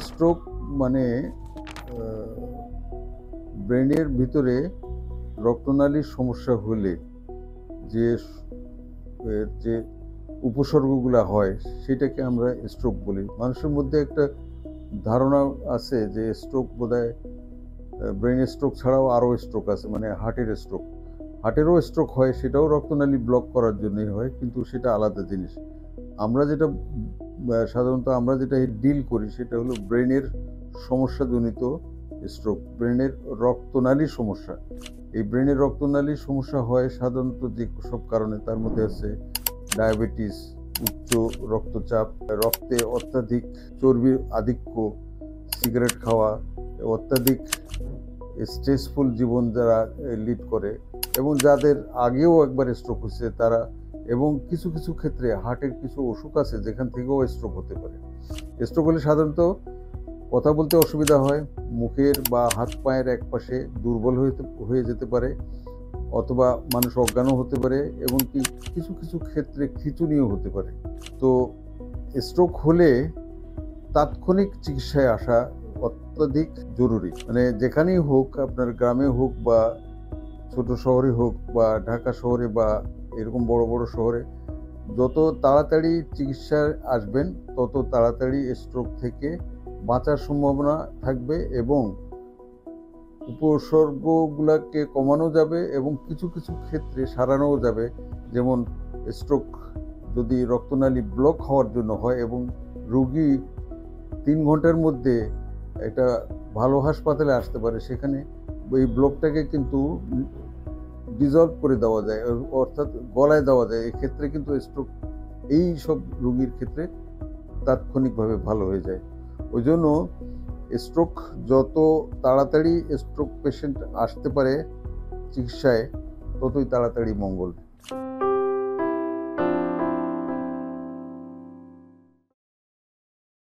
Stroke মানে ব্রেনের ভিতরে রক্তনালীর সমস্যা হলে যে যে উপসর্গগুলো হয় সেটাকে আমরা স্ট্রোক বলি। মানুষের মধ্যে একটা ধারণা আছে যে স্ট্রোক বোধহয় ব্রেনের স্ট্রোক ছাড়াও আরও স্ট্রোক আছে, মানে হার্টের স্ট্রোক। হার্টেরও স্ট্রোক হয়, সেটাও রক্তনালী ব্লক করার জন্যই হয়, কিন্তু সেটা আলাদা জিনিস। আমরা যেটা সাধারণত আমরা যেটা ডিল করি সেটা হলো ব্রেনের সমস্যাজনিত স্ট্রোক, ব্রেনের রক্তনালীর সমস্যা। এই ব্রেনের রক্তনালীর সমস্যা হয় সাধারণত যে সব কারণে, তার মধ্যে আছে ডায়াবেটিস, উচ্চ রক্তচাপ, রক্তে অত্যাধিক চর্বির আধিক্য, সিগারেট খাওয়া, অত্যাধিক স্ট্রেসফুল জীবন যারা লিড করে এবং যাদের আগেও একবার স্ট্রোক হচ্ছে তারা, এবং কিছু কিছু ক্ষেত্রে হার্টের কিছু অসুখ আছে যেখান থেকেও স্ট্রোক হতে পারে। স্ট্রোক হলে সাধারণত কথা বলতে অসুবিধা হয়, মুখের বা হাত পায়ের এক পাশে দুর্বল হয়ে যেতে পারে, অথবা মানুষ অজ্ঞানও হতে পারে, এবং কিছু কিছু ক্ষেত্রে খিঁচুনিও হতে পারে। তো স্ট্রোক হলে তাৎক্ষণিক চিকিৎসায় আসা অত্যধিক জরুরি। মানে যেখানেই হোক, আপনার গ্রামে হোক বা ছোট শহরে হোক বা ঢাকা শহরে বা এরকম বড় বড় শহরে, যত তাড়াতাড়ি চিকিৎসায় আসবেন তত তাড়াতাড়ি স্ট্রোক থেকে বাঁচার সম্ভাবনা থাকবে এবং উপসর্গগুলোকে কমানো যাবে এবং কিছু কিছু ক্ষেত্রে সারানোও যাবে। যেমন স্ট্রোক যদি রক্তনালী ব্লক হওয়ার জন্য হয় এবং রোগী 3 ঘন্টার মধ্যে একটা ভালো হাসপাতালে আসতে পারে, সেখানে এই ব্লকটাকে কিন্তু ডিজলভ করে দেওয়া যায়, অর্থাৎ গলায় দেওয়া যায়। এক্ষেত্রে কিন্তু স্ট্রোক এই সব রোগীর ক্ষেত্রে তাৎক্ষণিকভাবে ভালো হয়ে যায়। ওই জন্য স্ট্রোক যত তাড়াতাড়ি স্ট্রোক পেশেন্ট আসতে পারে চিকিৎসায়, ততই তাড়াতাড়ি মঙ্গল।